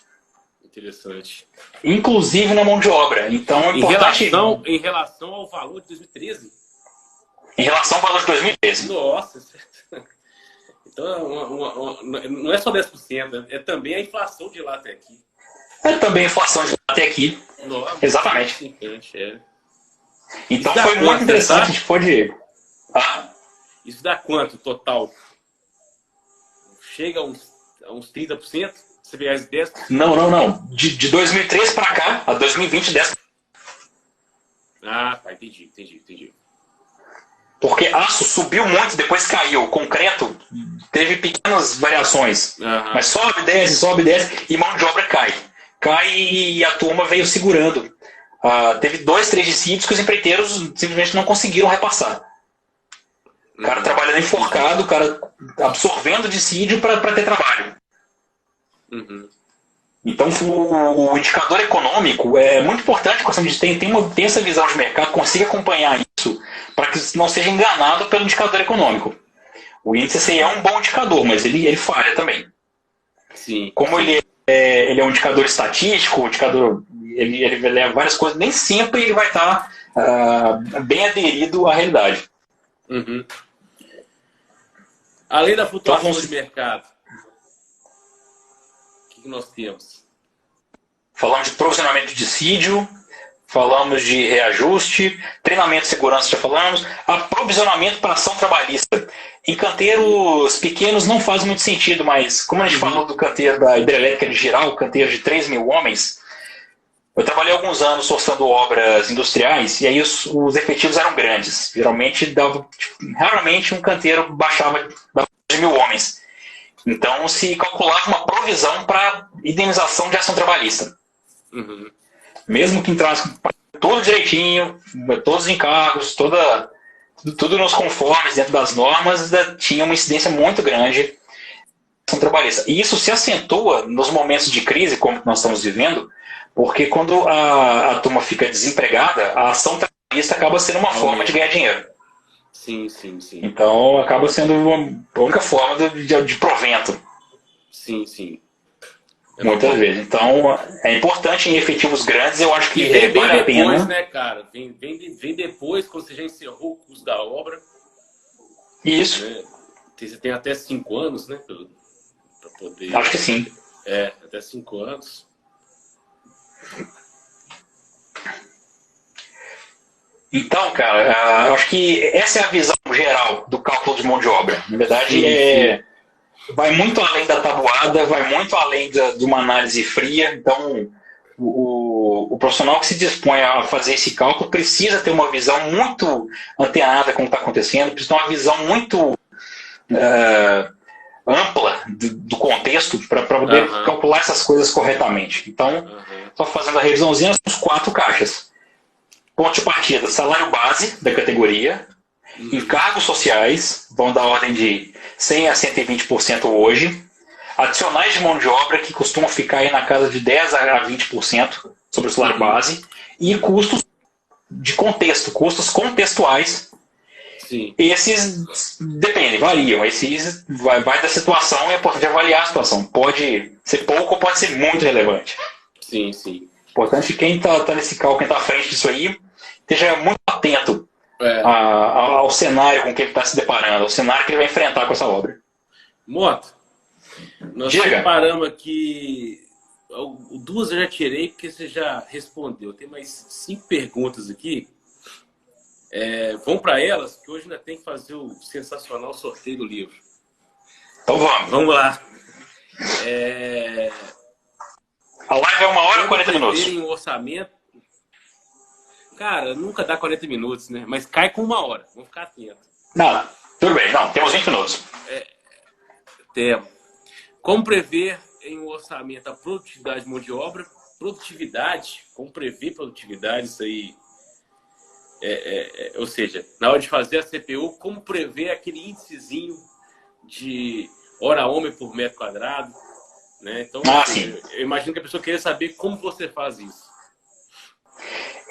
Interessante. Inclusive na mão de obra. Então, é importante... Em relação ao valor de 2013? Em relação ao valor de 2013. Nossa! Então, não é só 10%, é também a inflação de lá até aqui. É também a inflação de lá até aqui. Nossa, exatamente. Então foi muito interessante, a gente pode... Isso dá quanto total? Chega a uns 30%? Você pegar as 10%? Não. De 2013 para cá, a 2020, 10%. Tá, entendi. Porque aço subiu muito, depois caiu. Concreto teve pequenas variações. Mas sobe, desce, e mão de obra cai. E a turma veio segurando. Teve 2, 3 dissídios que os empreiteiros simplesmente não conseguiram repassar. O cara trabalhando enforcado, o cara absorvendo dissídio para ter trabalho. Então o indicador econômico é muito importante quando a gente tem essa visão de mercado, consiga acompanhar isso para que não seja enganado pelo indicador econômico. O índice é um bom indicador, mas ele falha também. Como ele é um indicador estatístico, ele leva várias coisas, nem sempre ele vai estar bem aderido à realidade. Além da flutuação de mercado, o que nós temos? Falamos de provisionamento de dissídio, falamos de reajuste, treinamento de segurança, já falamos, aprovisionamento para ação trabalhista. Em canteiros pequenos não faz muito sentido, mas como a gente falou do canteiro da hidrelétrica de Giral, canteiro de 3 mil homens, Eu trabalhei alguns anos orçando obras industriais e aí os efetivos eram grandes. Geralmente, raramente um canteiro baixava de 1.000 homens. Então, se calculava uma provisão para indenização de ação trabalhista. Uhum. Mesmo que entrasse tudo direitinho, todos os encargos, tudo nos conformes, dentro das normas, tinha uma incidência muito grande de ação trabalhista. E isso se acentua nos momentos de crise, como nós estamos vivendo, porque quando a turma fica desempregada, a ação trabalhista acaba sendo uma forma de ganhar dinheiro. Sim, sim, sim. Então, acaba sendo a única forma de provento. Sim, sim. Muitas vezes. Então, é importante em efetivos grandes, eu acho que vem vale a pena. Depois, né, cara? Vem depois, quando você já encerrou o custo da obra. Isso. Né? Você tem até 5 anos, né? Para poder... Acho que sim. Até 5 anos. Então, cara, eu acho que essa é a visão geral do cálculo de mão de obra. Na verdade, vai muito além da tabuada, vai muito além de uma análise fria. Então, o profissional que se dispõe a fazer esse cálculo precisa ter uma visão muito antenada com o que está acontecendo, precisa ter uma visão muito ampla do contexto para poder calcular essas coisas corretamente. Então, só fazendo a revisãozinha, uns 4 caixas. Ponto de partida, salário base da categoria, encargos sociais, vão da ordem de 100% a 120% hoje, adicionais de mão de obra, que costumam ficar aí na casa de 10% a 20% sobre o salário base, e custos de contexto, custos contextuais. Sim. Esses dependem, variam. Esses vai da situação, é importante avaliar a situação. Pode ser pouco ou pode ser muito relevante. Sim, sim. Importante que quem está nesse cálculo, quem está à frente disso aí, esteja muito atento ao cenário com que ele está se deparando, ao cenário que ele vai enfrentar com essa obra. Mota, nós separamos aqui, 2 eu já tirei porque você já respondeu. Tem mais 5 perguntas aqui. Vão para elas, que hoje ainda tem que fazer o sensacional sorteio do livro. Então vamos. Vamos lá. A live é 1h e 40 minutos. Um orçamento. Cara, nunca dá 40 minutos, né? Mas cai com 1h. Vamos ficar atentos. Não, tudo bem. Não, temos 20 minutos. Temos. Como prever em um orçamento a produtividade de mão de obra? Produtividade, como prever produtividade, isso aí. Ou seja, na hora de fazer a CPU, como prever aquele índicezinho de hora-homem por metro quadrado? Né? Então, sim. Eu imagino que a pessoa queria saber como você faz isso.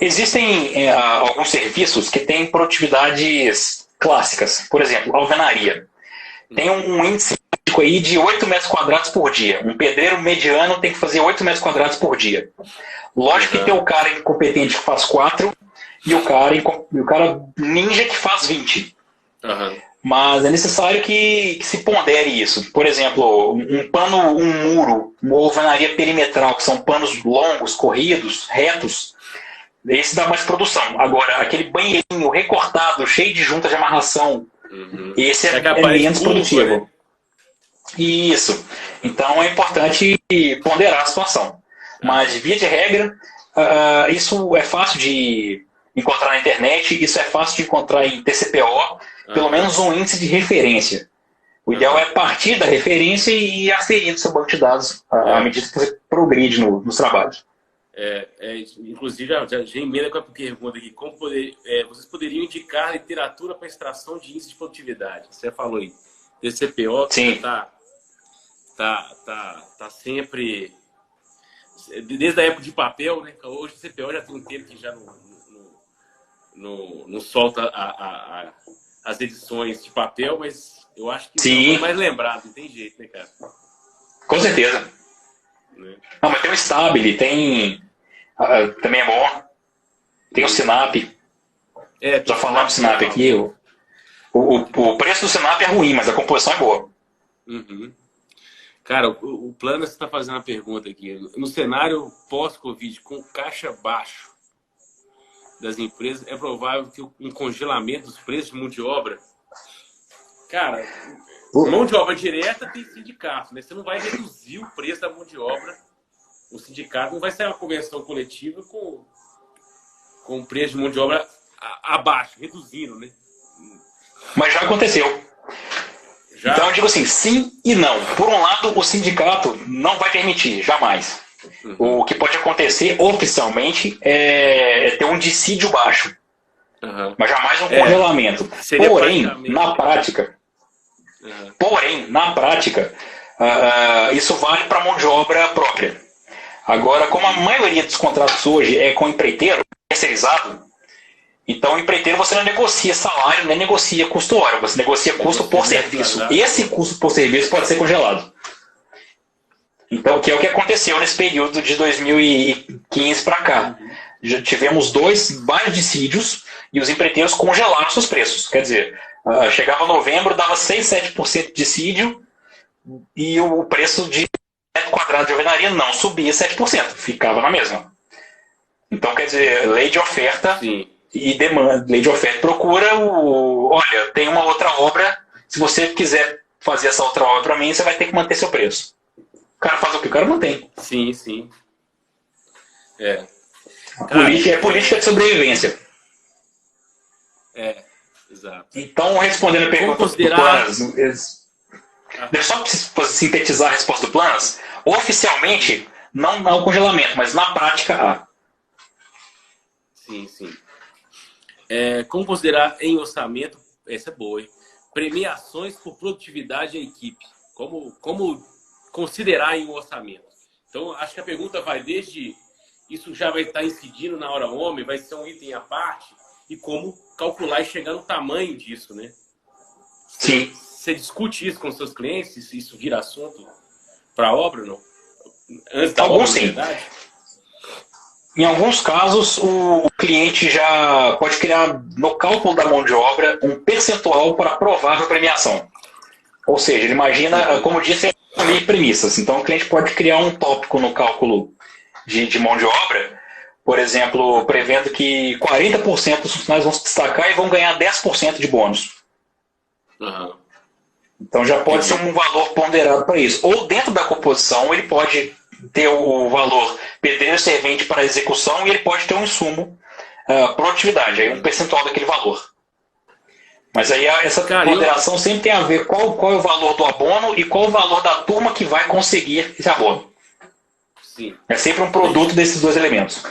Existem alguns serviços que têm produtividades clássicas. Por exemplo, alvenaria. Tem um índice aí de 8 metros quadrados por dia. Um pedreiro mediano tem que fazer 8 metros quadrados por dia. Lógico que tem o cara incompetente que faz 4 e o cara ninja que faz 20. Mas é necessário que se pondere isso. Por exemplo, um muro, uma alvenaria perimetral, que são panos longos, corridos, retos, esse dá mais produção. Agora, aquele banheirinho recortado, cheio de junta de amarração, esse é menos produtivo. Né? Isso. Então é importante ponderar a situação. Mas, via de regra, isso é fácil de encontrar na internet, isso é fácil de encontrar em TCPO, pelo menos um índice de referência. O ideal é partir da referência e ir aferindo seu banco de dados à medida que você progride nos trabalhos. Inclusive, já emenda com a pergunta aqui. Vocês poderiam indicar literatura para extração de índice de produtividade? Você falou aí. TCPO tá sempre... Desde a época de papel, né? Hoje o CPO já tem um tempo que já não solta as edições de papel, mas eu acho que é mais lembrado, não tem jeito, né, cara? Com certeza. Né? Não, mas tem o Stabile, também é bom. Tem o Sinap. Já falamos do Sinap aqui. O preço do Sinap é ruim, mas a composição é boa. Cara, o plano, você está fazendo a pergunta aqui. No cenário pós-Covid, com caixa baixo das empresas, é provável que um congelamento dos preços de mão de obra... Cara, mão de obra direta tem sindicato, né? Você não vai reduzir o preço da mão de obra, o sindicato não vai sair uma convenção coletiva com preço de mão de obra abaixo, reduzindo, né? Mas já aconteceu. Então eu digo assim, sim e não. Por um lado, o sindicato não vai permitir, jamais. O que pode acontecer oficialmente é ter um dissídio baixo. Mas jamais um congelamento. Porém, na prática, isso vale para mão de obra própria. Agora, como a maioria dos contratos hoje é com empreiteiro, terceirizado, então o empreiteiro você não negocia salário, nem negocia custo hora, você negocia custo por serviço. Esse custo por serviço pode ser congelado. Então, que é o que aconteceu nesse período de 2015 para cá. Já tivemos vários dissídios e os empreiteiros congelaram seus preços. Quer dizer, chegava novembro, dava 6, 7% de dissídio e o preço de metro quadrado de alvenaria não subia 7%, ficava na mesma. Então, quer dizer, lei de oferta e demanda, lei de oferta e procura, olha, tem uma outra obra, se você quiser fazer essa outra obra para mim, você vai ter que manter seu preço. O cara faz o que o cara mantém. Sim. É política de sobrevivência. Exato. Então, respondendo a pergunta do Planas, deixa eu só sintetizar a resposta do Planas. Oficialmente, não há o congelamento, mas na prática há. Sim. Como considerar em orçamento, essa é boa, hein? Premiações por produtividade em equipe. Como considerar em um orçamento? Então, acho que a pergunta vai desde isso já vai estar incidindo na hora homem, vai ser um item à parte, e como calcular e chegar no tamanho disso, né? Sim. Você discute isso com seus clientes? Isso vira assunto para a obra, não? Antes da obra, sim. Em alguns casos, o cliente já pode criar, no cálculo da mão de obra, um percentual para provável premiação. Ou seja, ele imagina, como disse, meio premissas. Então, o cliente pode criar um tópico no cálculo de mão de obra, por exemplo, prevendo que 40% dos funcionários vão se destacar e vão ganhar 10% de bônus. Então, já pode ser um valor ponderado para isso. Ou dentro da composição, ele pode ter o valor pedreiro servente para execução e ele pode ter um insumo, produtividade, aí um percentual daquele valor. Mas aí essa ponderação sempre tem a ver qual é o valor do abono e qual o valor da turma que vai conseguir esse abono. Sim. É sempre um produto desses dois elementos.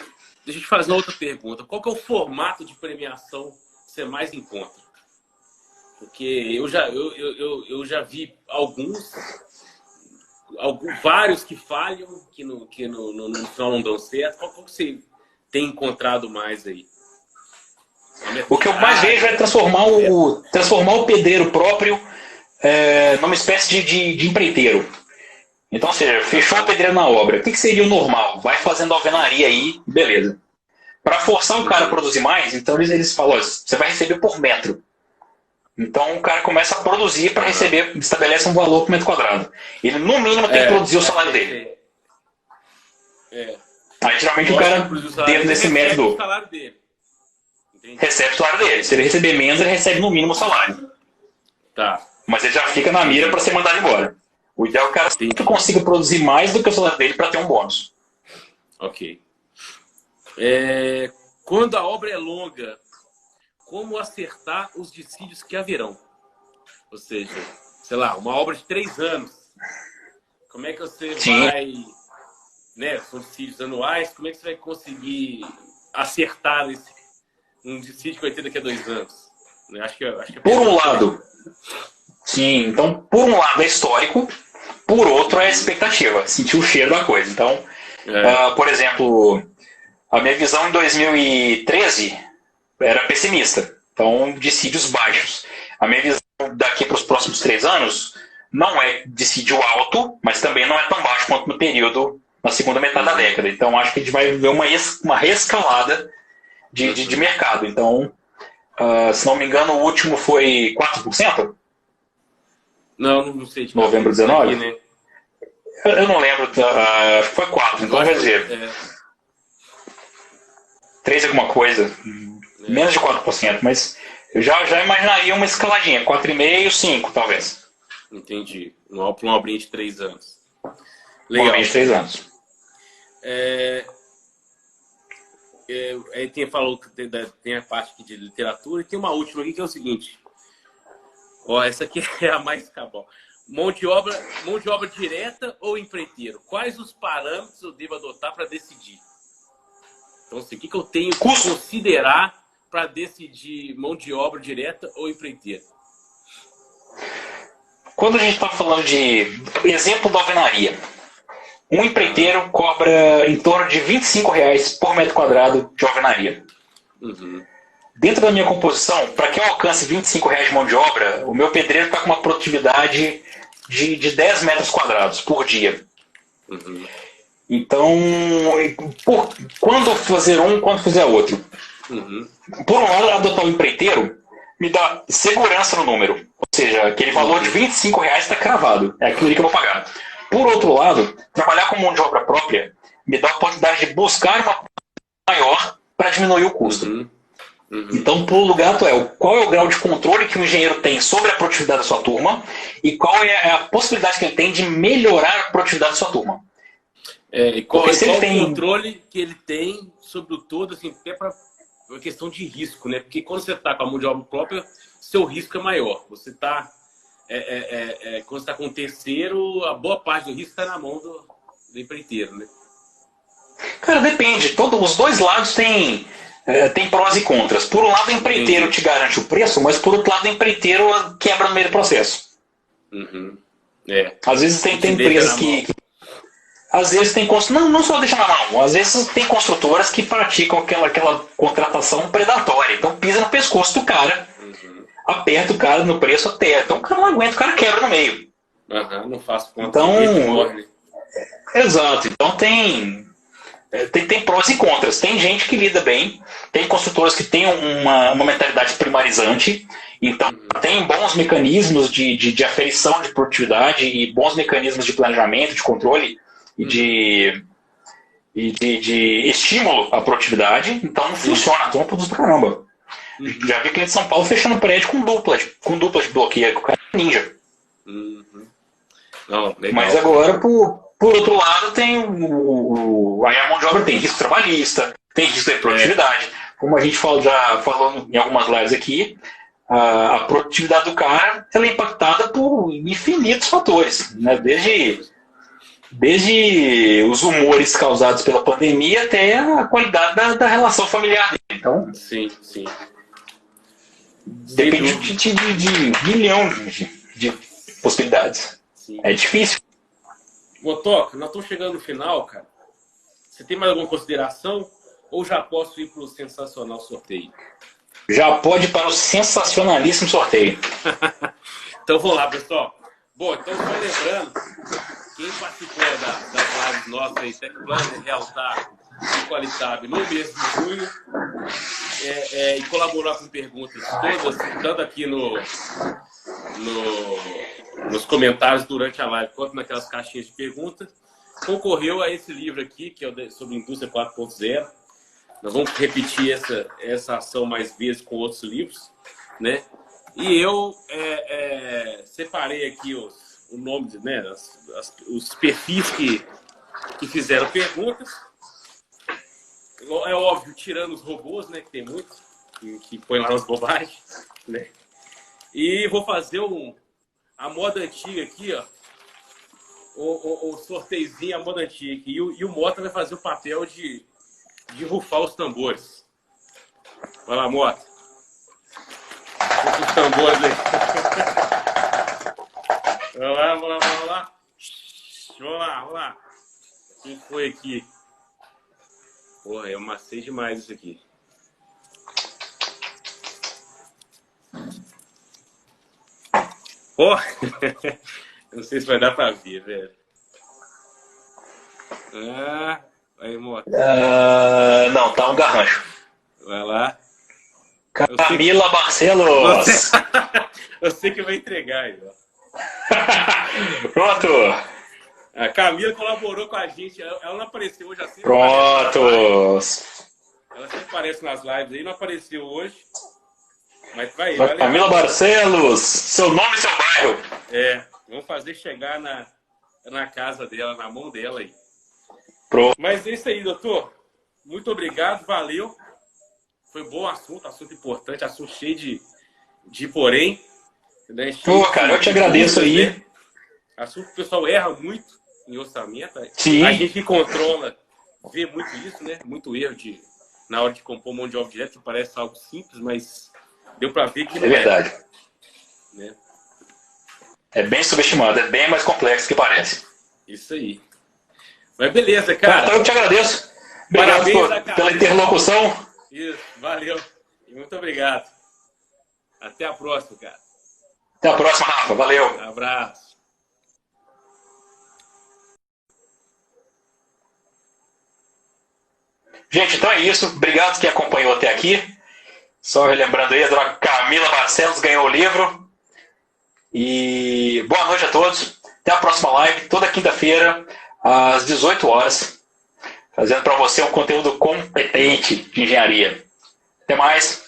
Deixa eu te fazer outra pergunta. Qual que é o formato de premiação que você mais encontra? Porque eu já vi vários que falham, que no final não dão certo. Qual que você tem encontrado mais aí? O que eu mais vejo é transformar o pedreiro próprio numa espécie de empreiteiro. Então, ou seja, fechou a pedreira na obra. O que seria o normal? Vai fazendo alvenaria aí, beleza. Para forçar o cara a produzir mais, então eles falam, você vai receber por metro. Então o cara começa a produzir para receber, estabelece um valor por metro quadrado. Ele no mínimo tem que produzir o salário dele. Aí geralmente o cara, dentro desse método, recebe o salário dele. Se ele receber menos, ele recebe no mínimo o salário. Tá. Mas ele já fica na mira para ser mandado embora. O ideal é que o cara sempre consiga produzir mais do que o salário dele para ter um bônus. Ok. Quando a obra é longa, como acertar os dissídios que haverão? Ou seja, sei lá, uma obra de 3 anos. Como é que você vai... Né, são dissídios anuais, como é que você vai conseguir acertar um dissídio que vai ter daqui a 2 anos? Acho que por um lado... Sim, então, por um lado é histórico, por outro é expectativa, sentir o cheiro da coisa. Então, por exemplo, a minha visão em 2013 era pessimista, então dissídios baixos. A minha visão daqui para os próximos 3 anos não é dissídio alto, mas também não é tão baixo quanto no período, na segunda metade da década. Então, acho que a gente vai ver uma reescalada de mercado. Então, se não me engano, o último foi 4%? Não sei. Novembro 19? Aqui, né? Eu não lembro. Acho que foi 4, então quer dizer. 3 alguma coisa. Menos de 4%, mas eu já imaginaria uma escaladinha. 4,5%, 5%, talvez. Entendi. Para um obrinho de 3 anos. Legal. Um obrinho de 3 anos. Aí falou que tem a parte aqui de literatura e tem uma última aqui que é o seguinte. Essa aqui é a mais cabal. Mão de obra direta ou empreiteiro? Quais os parâmetros eu devo adotar para decidir? Então, assim, o que eu tenho que considerar para decidir mão de obra direta ou empreiteiro? Quando a gente está falando de exemplo da alvenaria, um empreiteiro cobra em torno de R$25 por metro quadrado de alvenaria. Uhum. Dentro da minha composição, para que eu alcance R$25 de mão de obra, o meu pedreiro está com uma produtividade de 10 metros quadrados por dia. Uhum. Então, quando fazer um, quando fizer outro? Uhum. Por um lado, adotar o empreiteiro me dá segurança no número. Ou seja, aquele valor de R$25 está cravado. É aquilo que eu vou pagar. Por outro lado, trabalhar com mão de obra própria me dá a oportunidade de buscar uma maior para diminuir o custo. Uhum. Uhum. Então, pulo do gato qual é o grau de controle que o engenheiro tem sobre a produtividade da sua turma e qual é a possibilidade que ele tem de melhorar a produtividade da sua turma. E qual o controle que ele tem sobre o todo, assim, até para uma questão de risco, né? Porque quando você está com a mão de obra própria, seu risco é maior. Você está quando você está com o terceiro, a boa parte do risco está na mão do empreiteiro, né? Cara, depende. Os dois lados têm prós e contras. Por um lado, o empreiteiro te garante o preço, mas por outro lado, o empreiteiro quebra no meio do processo. Uhum. Às vezes tem empresas que às vezes tem não só deixa na mão, às vezes tem construtoras que praticam aquela contratação predatória. Então pisa no pescoço do cara, aperta o cara no preço até. Então o cara não aguenta, o cara quebra no meio. Não faço conta. Então, exato. Então tem prós e contras. Tem gente que lida bem, tem construtoras que têm uma mentalidade primarizante, então tem bons mecanismos de aferição de produtividade e bons mecanismos de planejamento, de controle e de estímulo à produtividade. Então funciona, a turma produz do caramba. Já vi cliente de São Paulo fechando prédio com dupla de bloqueio, com o cara é ninja. Não, mas agora, por outro lado, tem aí a mão de obra tem risco trabalhista, tem risco de produtividade. Como a gente já falou em algumas lives aqui, a produtividade do cara ela é impactada por infinitos fatores, né? Desde os humores causados pela pandemia até a qualidade da relação familiar dele. Então, sim. Depende de milhão de possibilidades. Sim. É difícil. Motoca, nós estamos chegando no final, cara. Você tem mais alguma consideração? Ou já posso ir para o sensacional sorteio? Já pode ir para o sensacionalíssimo sorteio. Então vamos lá, pessoal. Bom, então só lembrando, quem participou das lives nossas aí, Tech Planner, Realtar e Qualitab no mês de junho, e colaborar com perguntas todas, tanto aqui nos comentários durante a live, quanto naquelas caixinhas de perguntas, concorreu a esse livro aqui, que é sobre Indústria 4.0. Nós vamos repetir essa ação mais vezes com outros livros, né? E eu separei aqui os nomes, né? Os perfis que fizeram perguntas. É óbvio, tirando os robôs, né? Que tem muitos, que põem lá as bobagens, né? E vou fazer a moda antiga aqui, ó. O sorteiozinho, a moda antiga aqui. E o Mota vai fazer o papel de rufar os tambores. Vai lá, Mota. Rufa os tambores aí. Vamos lá. Quem foi aqui? Porra, eu amassei demais isso aqui. Porra! Não sei se vai dar pra ver, velho. Aí, Mota. Não, tá um garrancho. Vai lá. Camila Barcelos! Eu sei que vai entregar aí, ó. Pronto! A Camila colaborou com a gente. Ela não apareceu hoje assim. Pronto! Ela sempre aparece nas lives aí, não apareceu hoje. Mas vai Camila Barcelos! Seu nome e seu bairro! Vamos fazer chegar na casa dela, na mão dela aí. Pronto. Mas é isso aí, doutor. Muito obrigado, valeu. Foi bom assunto importante, assunto cheio de porém. Né? Cara, eu te agradeço aí. Né? Assunto que o pessoal erra muito em orçamento. Sim. A gente que controla vê muito isso, né? Muito erro na hora de compor mão de obra direta, que parece algo simples, mas deu para ver que não é verdade. Né? É bem subestimado, é bem mais complexo que parece. Isso aí. Mas beleza, cara. Então eu te agradeço. Obrigado pela interlocução. Isso, valeu. E muito obrigado. Até a próxima, cara. Até a próxima, Rafa. Valeu. Um abraço. Gente, então é isso. Obrigado quem acompanhou até aqui. Só relembrando aí, a dona Camila Barcelos ganhou o livro. E boa noite a todos. Até a próxima live, toda quinta-feira, às 18 horas. Fazendo para você um conteúdo competente de engenharia. Até mais.